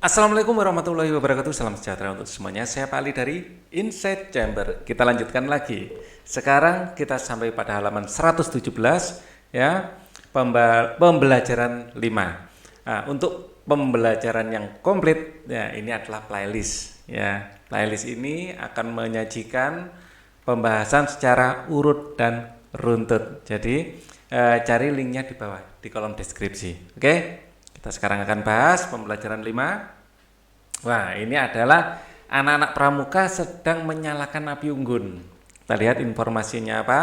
Assalamualaikum warahmatullahi wabarakatuh. Salam sejahtera untuk semuanya. Saya Pak Ali dari Inside Chamber. Kita lanjutkan lagi. Sekarang kita sampai pada halaman 117 ya, pembelajaran 5. Nah, untuk pembelajaran yang komplit ya, ini adalah playlist ya. Playlist ini akan menyajikan pembahasan secara urut dan runtut. Jadi cari linknya di bawah di kolom deskripsi. Oke? Kita sekarang akan bahas pembelajaran 5. Wah, ini adalah anak-anak pramuka sedang menyalakan api unggun. Kita lihat informasinya apa?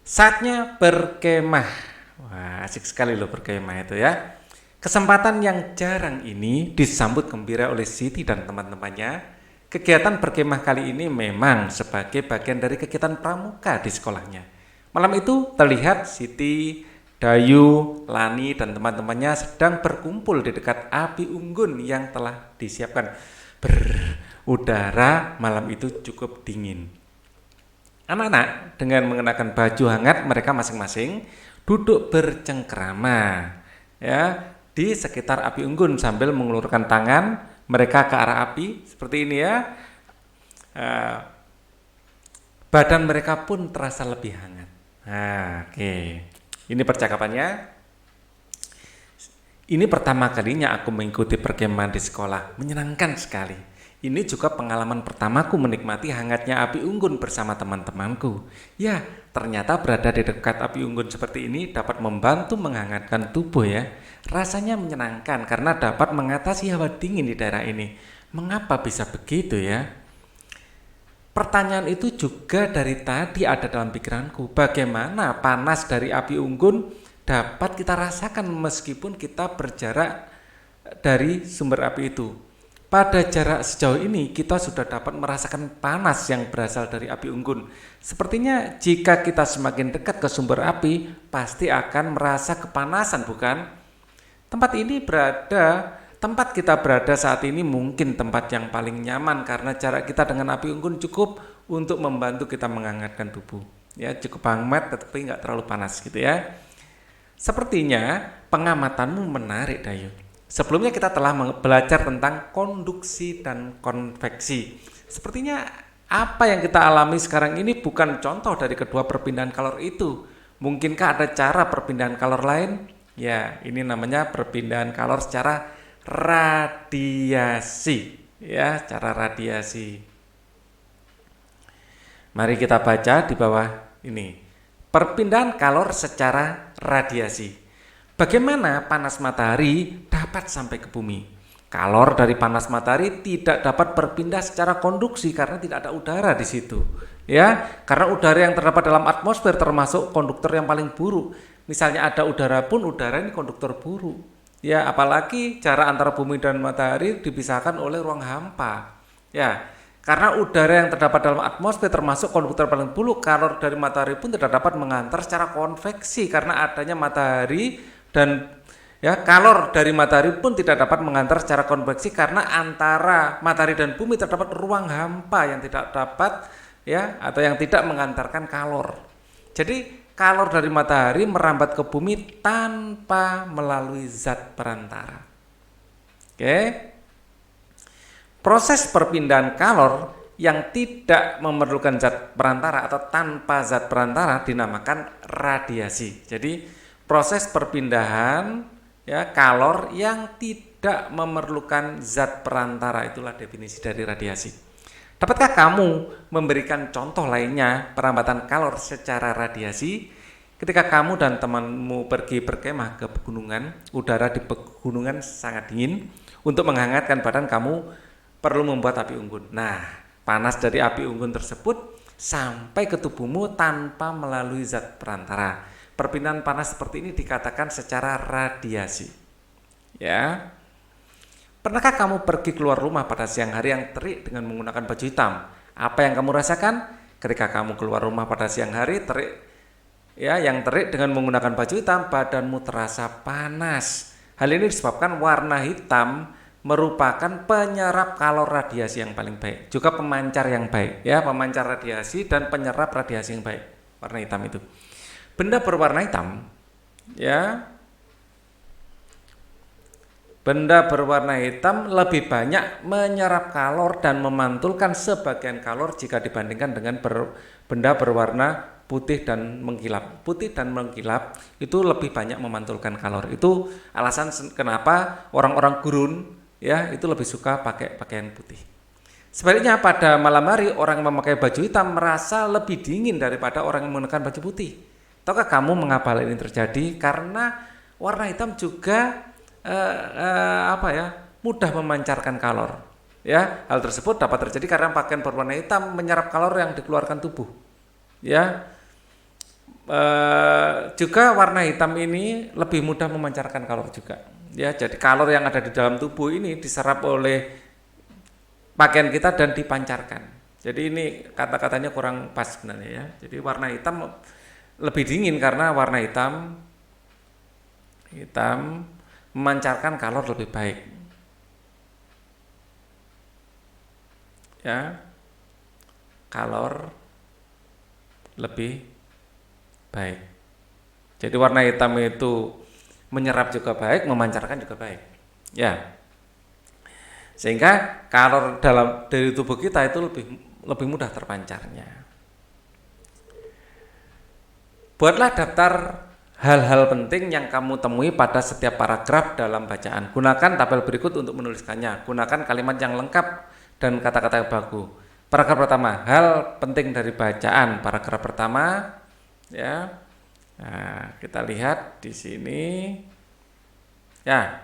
Saatnya berkemah. Wah, asik sekali loh berkemah itu ya. Kesempatan yang jarang ini disambut gembira oleh Siti dan teman-temannya. Kegiatan berkemah kali ini memang sebagai bagian dari kegiatan pramuka di sekolahnya. Malam itu terlihat Siti, Dayu, Lani, dan teman-temannya sedang berkumpul di dekat api unggun yang telah disiapkan. Udara malam itu cukup dingin. Anak-anak dengan mengenakan baju hangat mereka masing-masing duduk bercengkrama ya di sekitar api unggun sambil mengulurkan tangan mereka ke arah api seperti ini ya. Badan mereka pun terasa lebih hangat. Oke. Ini percakapannya. Ini pertama kalinya aku mengikuti perkemahan di sekolah. Menyenangkan sekali. Ini juga pengalaman pertamaku menikmati hangatnya api unggun bersama teman-temanku. Ya, ternyata berada di dekat api unggun seperti ini dapat membantu menghangatkan tubuh ya. Rasanya menyenangkan karena dapat mengatasi hawa dingin di daerah ini. Mengapa bisa begitu ya? Pertanyaan itu juga dari tadi ada dalam pikiranku. Bagaimana panas dari api unggun dapat kita rasakan meskipun kita berjarak dari sumber api itu. Pada jarak sejauh ini kita sudah dapat merasakan panas yang berasal dari api unggun. Sepertinya jika kita semakin dekat ke sumber api, pasti akan merasa kepanasan, bukan? Tempat kita berada saat ini mungkin tempat yang paling nyaman karena jarak kita dengan api unggun cukup untuk membantu kita menghangatkan tubuh. Ya, cukup hangat tetapi nggak terlalu panas gitu ya. Sepertinya pengamatanmu menarik, Dayu. Sebelumnya kita telah belajar tentang konduksi dan konveksi. Sepertinya apa yang kita alami sekarang ini bukan contoh dari kedua perpindahan kalor itu. Mungkinkah ada cara perpindahan kalor lain? Ya, ini namanya perpindahan kalor secara radiasi ya, cara radiasi. Mari kita baca di bawah ini. Perpindahan kalor secara radiasi. Bagaimana panas matahari dapat sampai ke bumi? Kalor dari panas matahari tidak dapat berpindah secara konduksi karena tidak ada udara di situ. Ya, karena udara yang terdapat dalam atmosfer termasuk konduktor yang paling buruk. Misalnya ada udara pun udara ini konduktor buruk. Ya, apalagi jarak antara bumi dan matahari dipisahkan oleh ruang hampa. Ya, karena udara yang terdapat dalam atmosfer termasuk konduktor paling buruk, kalor dari matahari pun tidak dapat mengantar secara konveksi karena adanya matahari dan ya, kalor dari matahari pun tidak dapat mengantar secara konveksi karena antara matahari dan bumi terdapat ruang hampa yang tidak dapat ya atau yang tidak mengantarkan kalor. Jadi kalor dari matahari merambat ke bumi tanpa melalui zat perantara. Oke. Proses perpindahan kalor yang tidak memerlukan zat perantara atau tanpa zat perantara dinamakan radiasi. Jadi proses perpindahan ya kalor yang tidak memerlukan zat perantara itulah definisi dari radiasi. Dapatkah kamu memberikan contoh lainnya perambatan kalor secara radiasi? Ketika kamu dan temanmu pergi berkemah ke pegunungan, udara di pegunungan sangat dingin. Untuk menghangatkan badan kamu perlu membuat api unggun. Nah, panas dari api unggun tersebut sampai ke tubuhmu tanpa melalui zat perantara. Perpindahan panas seperti ini dikatakan secara radiasi. Ya. Pernahkah kamu pergi keluar rumah pada siang hari yang terik dengan menggunakan baju hitam? Apa yang kamu rasakan ketika kamu keluar rumah pada siang hari yang terik dengan menggunakan baju hitam? Badanmu terasa panas. Hal ini disebabkan warna hitam merupakan penyerap kalor radiasi yang paling baik, juga pemancar yang baik, ya, pemancar radiasi dan penyerap radiasi yang baik. Warna hitam itu. Benda berwarna hitam, ya. Benda berwarna hitam lebih banyak menyerap kalor dan memantulkan sebagian kalor jika dibandingkan dengan benda berwarna putih dan mengkilap. Putih dan mengkilap itu lebih banyak memantulkan kalor. Itu alasan kenapa orang-orang gurun ya itu lebih suka pakai pakaian putih. Sebaliknya pada malam hari orang yang memakai baju hitam merasa lebih dingin daripada orang yang menggunakan baju putih. Tahukah kamu mengapa hal ini terjadi? Karena warna hitam juga mudah memancarkan kalor. Ya, hal tersebut dapat terjadi karena pakaian berwarna hitam menyerap kalor yang dikeluarkan tubuh. Ya, juga warna hitam ini lebih mudah memancarkan kalor juga. Ya, jadi kalor yang ada di dalam tubuh ini diserap oleh pakaian kita dan dipancarkan. Jadi ini kata-katanya kurang pas sebenarnya ya. Jadi warna hitam lebih dingin karena warna hitam memancarkan kalor lebih baik. Ya. Kalor lebih baik. Jadi warna hitam itu menyerap juga baik, memancarkan juga baik. Ya. Sehingga kalor dari tubuh kita itu lebih mudah terpancarnya. Buatlah daftar hal-hal penting yang kamu temui pada setiap paragraf dalam bacaan. Gunakan tabel berikut untuk menuliskannya. Gunakan kalimat yang lengkap dan kata-kata yang baku. Paragraf pertama, hal penting dari bacaan. Paragraf pertama, ya. Nah, kita lihat di sini. Ya.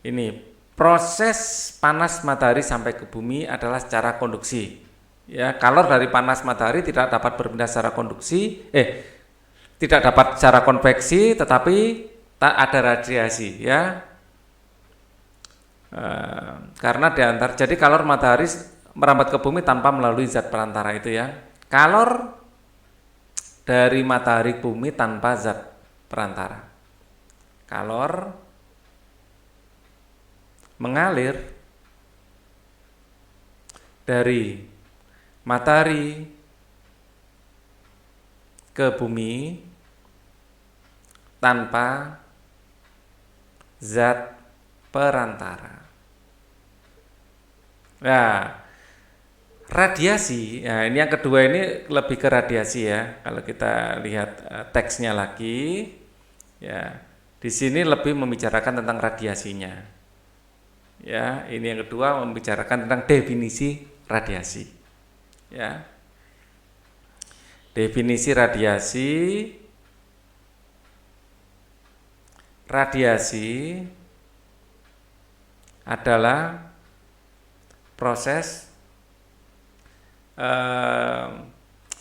Ini proses panas matahari sampai ke bumi adalah secara konduksi. Ya, kalor dari panas matahari tidak dapat berpindah secara tidak dapat secara konveksi, tetapi tak ada radiasi, ya. Karena jadi kalor matahari merambat ke bumi tanpa melalui zat perantara itu ya. Kalor dari matahari ke bumi tanpa zat perantara. Kalor mengalir dari matahari ke bumi tanpa zat perantara. Nah, radiasi, ya ini yang kedua ini lebih ke radiasi ya. Kalau kita lihat teksnya lagi, ya di sini lebih membicarakan tentang radiasinya. Ya, ini yang kedua membicarakan tentang definisi radiasi. Ya. Definisi radiasi. Radiasi adalah proses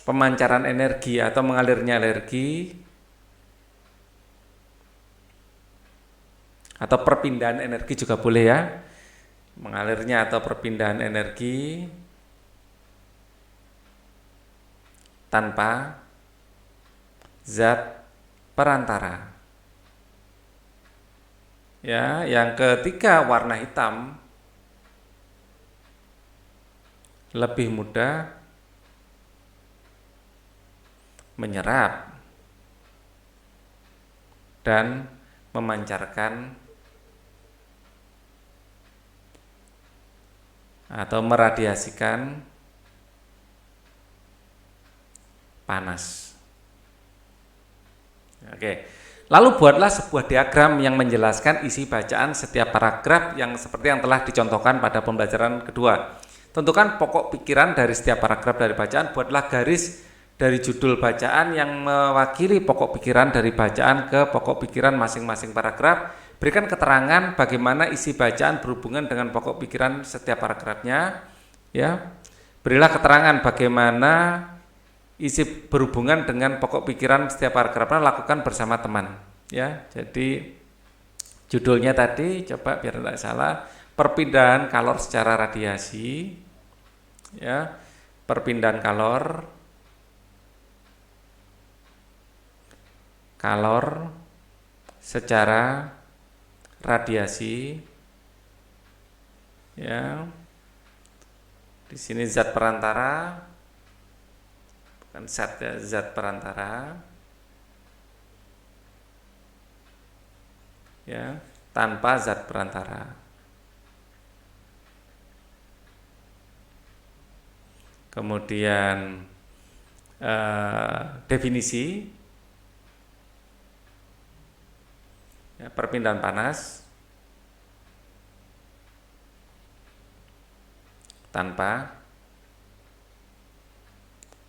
pemancaran energi atau mengalirnya energi atau perpindahan energi juga boleh ya. Mengalirnya atau perpindahan energi tanpa zat perantara. Ya, yang ketiga warna hitam lebih mudah menyerap dan memancarkan atau meradiasikan panas. Oke. Lalu buatlah sebuah diagram yang menjelaskan isi bacaan setiap paragraf yang seperti yang telah dicontohkan pada pembelajaran kedua. Tentukan pokok pikiran dari setiap paragraf dari bacaan. Buatlah garis dari judul bacaan yang mewakili pokok pikiran dari bacaan ke pokok pikiran masing-masing paragraf. Berikan keterangan bagaimana isi bacaan berhubungan dengan pokok pikiran setiap paragrafnya. Ya, berilah keterangan bagaimana isi berhubungan dengan pokok pikiran setiap paragrafnya, lakukan bersama teman. Ya, jadi judulnya tadi coba biar tidak salah, perpindahan kalor secara radiasi. Ya, perpindahan kalor secara radiasi. Ya, di sini zat perantara, bukan zat perantara. Ya, tanpa zat perantara. Kemudian definisi ya, perpindahan panas tanpa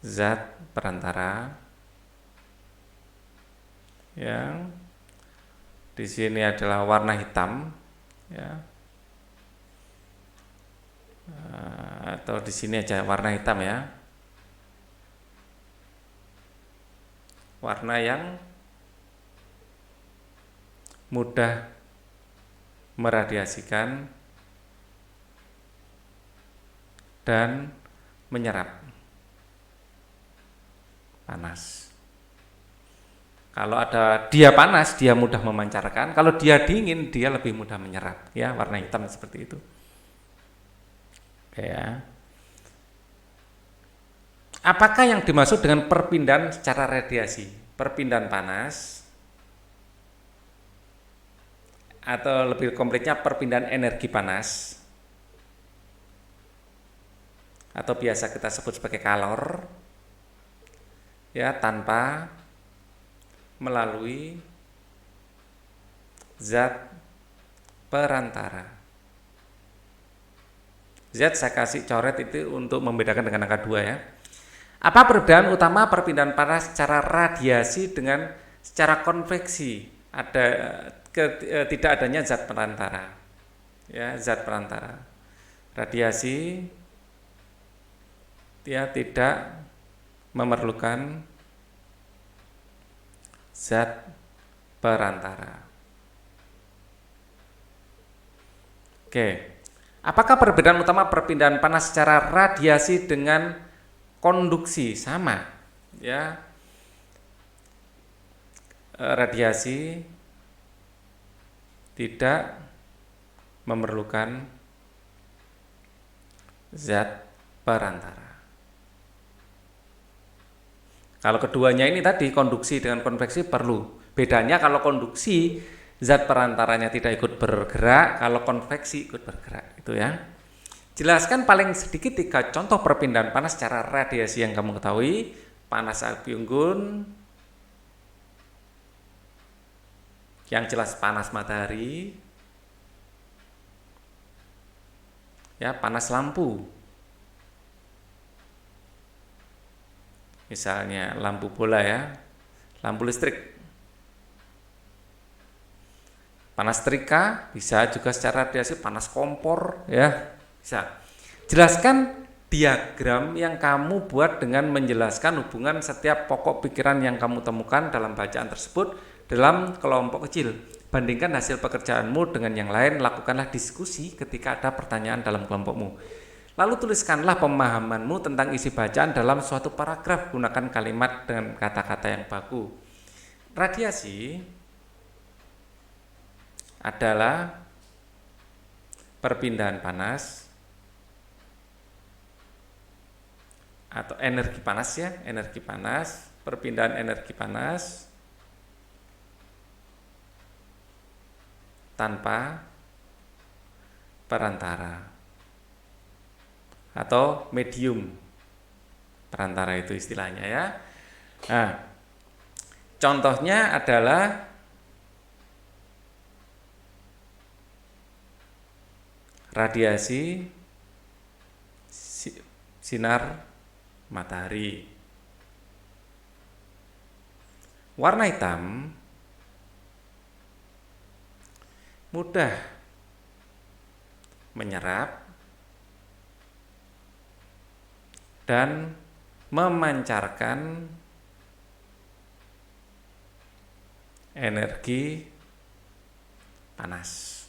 zat perantara yang di sini adalah warna hitam ya, atau di sini aja warna hitam ya, warna yang mudah meradiasikan dan menyerap panas. Kalau ada dia panas, dia mudah memancarkan. Kalau dia dingin, dia lebih mudah menyerap. Ya, warna hitam seperti itu. Ya. Apakah yang dimaksud dengan perpindahan secara radiasi? Perpindahan panas atau lebih kompleksnya perpindahan energi panas atau biasa kita sebut sebagai kalor ya, tanpa melalui zat perantara. Zat saya kasih coret itu untuk membedakan dengan angka 2 ya. Apa perbedaan utama perpindahan panas secara radiasi dengan secara konveksi? Tidak adanya zat perantara. Ya, zat perantara. Radiasi dia tidak memerlukan zat perantara. Oke. Apakah perbedaan utama perpindahan panas secara radiasi dengan konduksi? Sama. Ya. Radiasi tidak memerlukan zat perantara. Kalau keduanya ini tadi konduksi dengan konveksi perlu. Bedanya kalau konduksi zat perantaranya tidak ikut bergerak, kalau konveksi ikut bergerak, itu ya. Jelaskan paling sedikit 3 contoh perpindahan panas secara radiasi yang kamu ketahui. Panas api unggun, yang jelas panas matahari, ya, panas lampu. Misalnya lampu bola ya, lampu listrik. Panas setrika bisa juga secara radiasi, panas kompor ya, bisa. Jelaskan diagram yang kamu buat dengan menjelaskan hubungan setiap pokok pikiran yang kamu temukan dalam bacaan tersebut dalam kelompok kecil. Bandingkan hasil pekerjaanmu dengan yang lain, lakukanlah diskusi ketika ada pertanyaan dalam kelompokmu. Lalu tuliskanlah pemahamanmu tentang isi bacaan dalam suatu paragraf, gunakan kalimat dengan kata-kata yang baku. Radiasi adalah perpindahan panas atau energi panas ya, energi panas, perpindahan energi panas tanpa perantara atau medium perantara, itu istilahnya ya. Nah, contohnya adalah radiasi sinar matahari. Warna hitam mudah menyerap dan memancarkan energi panas.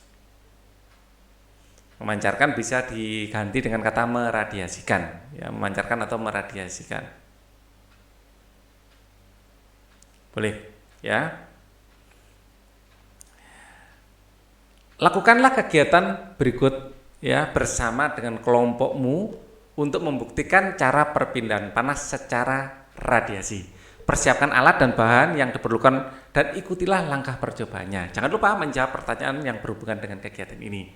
Memancarkan bisa diganti dengan kata meradiasikan, ya, memancarkan atau meradiasikan. Boleh, ya. Lakukanlah kegiatan berikut ya bersama dengan kelompokmu untuk membuktikan cara perpindahan panas secara radiasi. Persiapkan alat dan bahan yang diperlukan dan ikutilah langkah percobaannya. Jangan lupa menjawab pertanyaan yang berhubungan dengan kegiatan ini.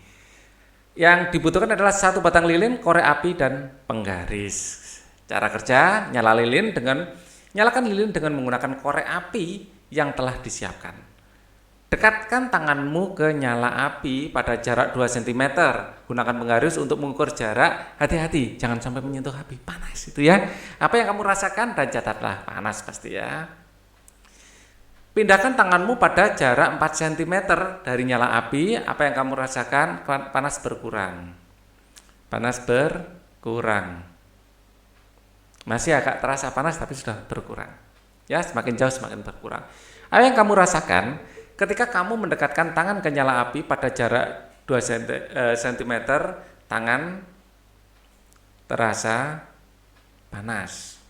Yang dibutuhkan adalah 1 batang lilin, korek api, dan penggaris. Cara kerja, nyalakan lilin dengan menggunakan korek api yang telah disiapkan. Dekatkan tanganmu ke nyala api pada jarak 2 cm. Gunakan penggaris untuk mengukur jarak. Hati-hati, jangan sampai menyentuh api. Panas itu ya. Apa yang kamu rasakan dan catatlah. Panas pasti ya. Pindahkan tanganmu pada jarak 4 cm dari nyala api. Apa yang kamu rasakan? Panas berkurang. Panas berkurang. Masih agak terasa panas tapi sudah berkurang. Ya, semakin jauh semakin berkurang. Apa yang kamu rasakan ketika kamu mendekatkan tangan ke nyala api pada jarak 2 cm, tangan terasa panas.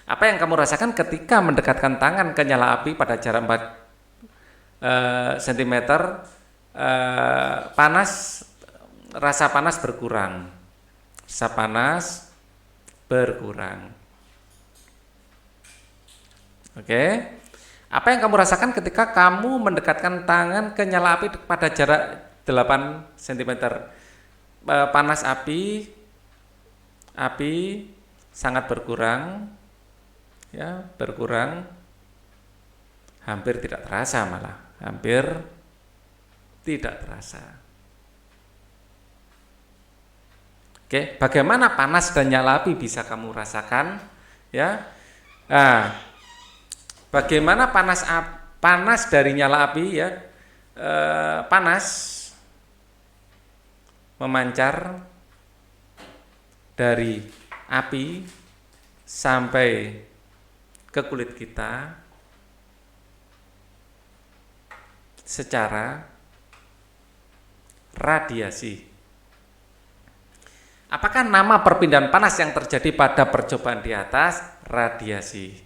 Apa yang kamu rasakan ketika mendekatkan tangan ke nyala api pada jarak 4 cm, rasa panas berkurang. Rasa panas berkurang. Oke. Apa yang kamu rasakan ketika kamu mendekatkan tangan ke nyala api pada jarak 8 cm? Panas api sangat berkurang, ya, berkurang, hampir tidak terasa malah, hampir tidak terasa. Oke, bagaimana panas dan nyala api bisa kamu rasakan? Ya, bagaimana panas dari nyala api ya? Panas memancar dari api sampai ke kulit kita secara radiasi. Apakah nama perpindahan panas yang terjadi pada percobaan di atas? Radiasi.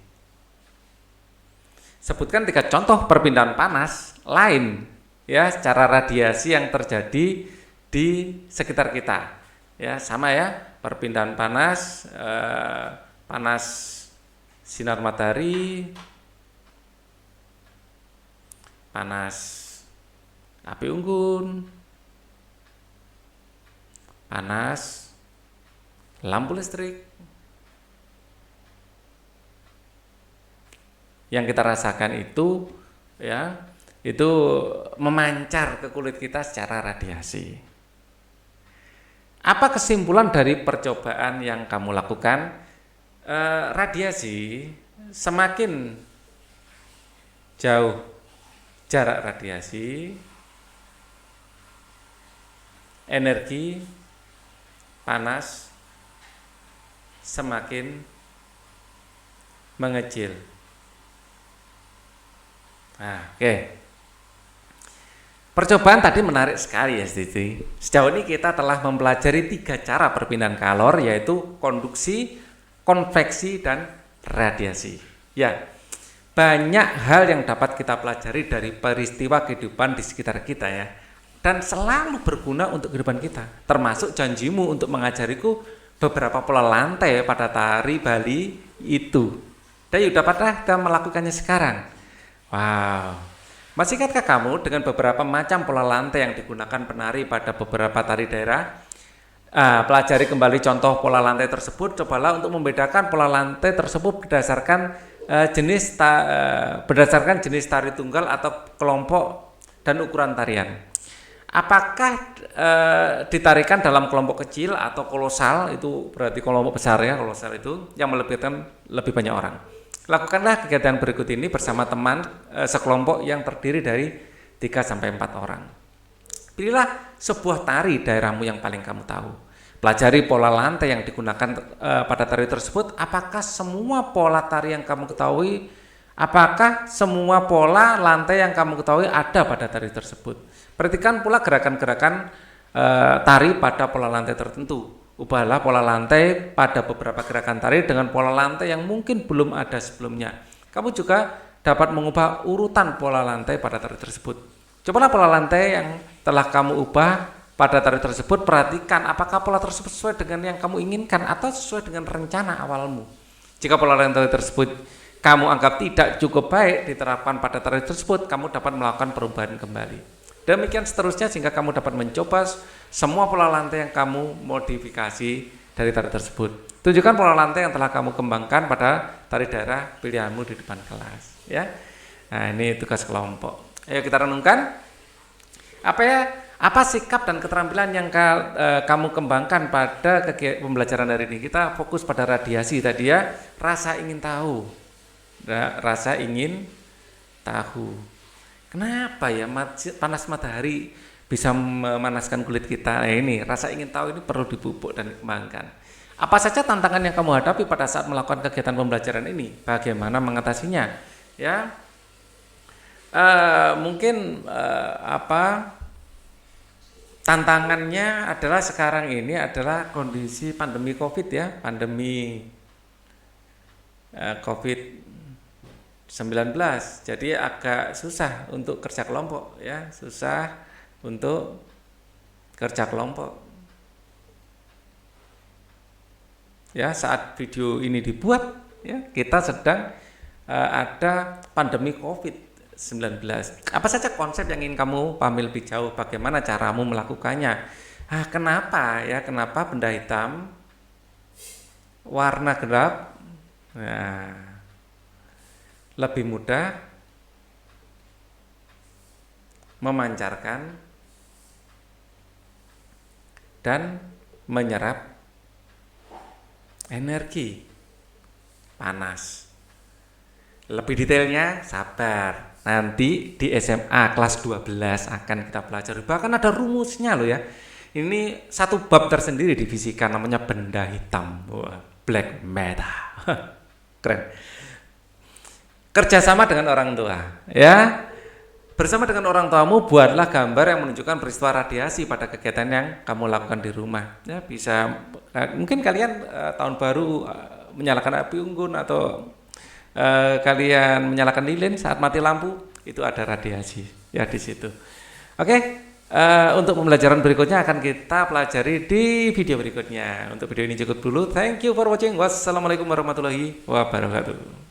Sebutkan 3 contoh perpindahan panas lain ya secara radiasi yang terjadi di sekitar kita. Ya, sama ya, perpindahan panas, panas sinar matahari, panas api unggun, panas lampu listrik. Yang kita rasakan itu ya, itu memancar ke kulit kita secara radiasi. Apa kesimpulan dari percobaan yang kamu lakukan? Radiasi, semakin jauh jarak radiasi, energi panas semakin mengecil. Oke. Percobaan tadi menarik sekali ya, Siti. Sejauh ini kita telah mempelajari 3 cara perpindahan kalor, yaitu konduksi, konveksi, dan radiasi. Ya, banyak hal yang dapat kita pelajari dari peristiwa kehidupan di sekitar kita ya, dan selalu berguna untuk kehidupan kita. Termasuk janjimu untuk mengajariku beberapa pola lantai pada tari Bali itu. Dan dapatkah kita melakukannya sekarang? Wow. Masih ingatkah kamu dengan beberapa macam pola lantai yang digunakan penari pada beberapa tari daerah? Pelajari kembali contoh pola lantai tersebut. Cobalah untuk membedakan pola lantai tersebut berdasarkan jenis tari tunggal atau kelompok dan ukuran tarian. Apakah ditarikan dalam kelompok kecil atau kolosal? Itu berarti kelompok besar ya, kolosal itu yang melibatkan lebih banyak orang. Lakukanlah kegiatan berikut ini bersama teman sekelompok yang terdiri dari 3-4 orang. Pilihlah sebuah tari daerahmu yang paling kamu tahu. Pelajari pola lantai yang digunakan pada tari tersebut. Apakah semua pola tari yang kamu ketahui? Apakah semua pola lantai yang kamu ketahui ada pada tari tersebut? Perhatikan pula gerakan-gerakan tari pada pola lantai tertentu. Ubahlah pola lantai pada beberapa gerakan tari dengan pola lantai yang mungkin belum ada sebelumnya. Kamu juga dapat mengubah urutan pola lantai pada tari tersebut. Cobalah pola lantai yang telah kamu ubah pada tari tersebut. Perhatikan apakah pola tersebut sesuai dengan yang kamu inginkan atau sesuai dengan rencana awalmu. Jika pola lantai tersebut kamu anggap tidak cukup baik diterapkan pada tari tersebut, kamu dapat melakukan perubahan kembali. Demikian seterusnya sehingga kamu dapat mencoba semua pola lantai yang kamu modifikasi dari tari tersebut. Tunjukkan pola lantai yang telah kamu kembangkan pada tari daerah pilihanmu di depan kelas, ya. Nah, ini tugas kelompok. Ayo kita renungkan. Apa sikap dan keterampilan yang kamu kembangkan pada pembelajaran hari ini? Kita fokus pada radiasi tadi ya, rasa ingin tahu. Rasa ingin tahu. Kenapa ya panas matahari bisa memanaskan kulit kita? Nah, ini rasa ingin tahu ini perlu dipupuk dan dikembangkan. Apa saja tantangan yang kamu hadapi pada saat melakukan kegiatan pembelajaran ini? Bagaimana mengatasinya? Ya, mungkin tantangannya adalah sekarang ini adalah kondisi pandemi COVID ya, pandemi COVID-19. Jadi agak susah untuk kerja kelompok ya, susah untuk kerja kelompok. Ya, saat video ini dibuat ya, kita sedang ada pandemi COVID-19. Apa saja konsep yang ingin kamu pahami lebih jauh, bagaimana caramu melakukannya? Kenapa ya? Kenapa benda hitam warna gelap lebih mudah memancarkan dan menyerap energi panas? Lebih detailnya sabar, nanti di SMA kelas 12 akan kita pelajari. Bahkan ada rumusnya loh ya. Ini satu bab tersendiri di fisika namanya benda hitam. Wah, black matter. Keren. Kerjasama dengan orang tua ya. Bersama dengan orang tuamu buatlah gambar yang menunjukkan peristiwa radiasi pada kegiatan yang kamu lakukan di rumah. Ya, bisa mungkin kalian tahun baru menyalakan api unggun atau kalian menyalakan lilin saat mati lampu, itu ada radiasi ya di situ. Oke, untuk pembelajaran berikutnya akan kita pelajari di video berikutnya. Untuk video ini cukup dulu. Thank you for watching. Wassalamualaikum warahmatullahi wabarakatuh.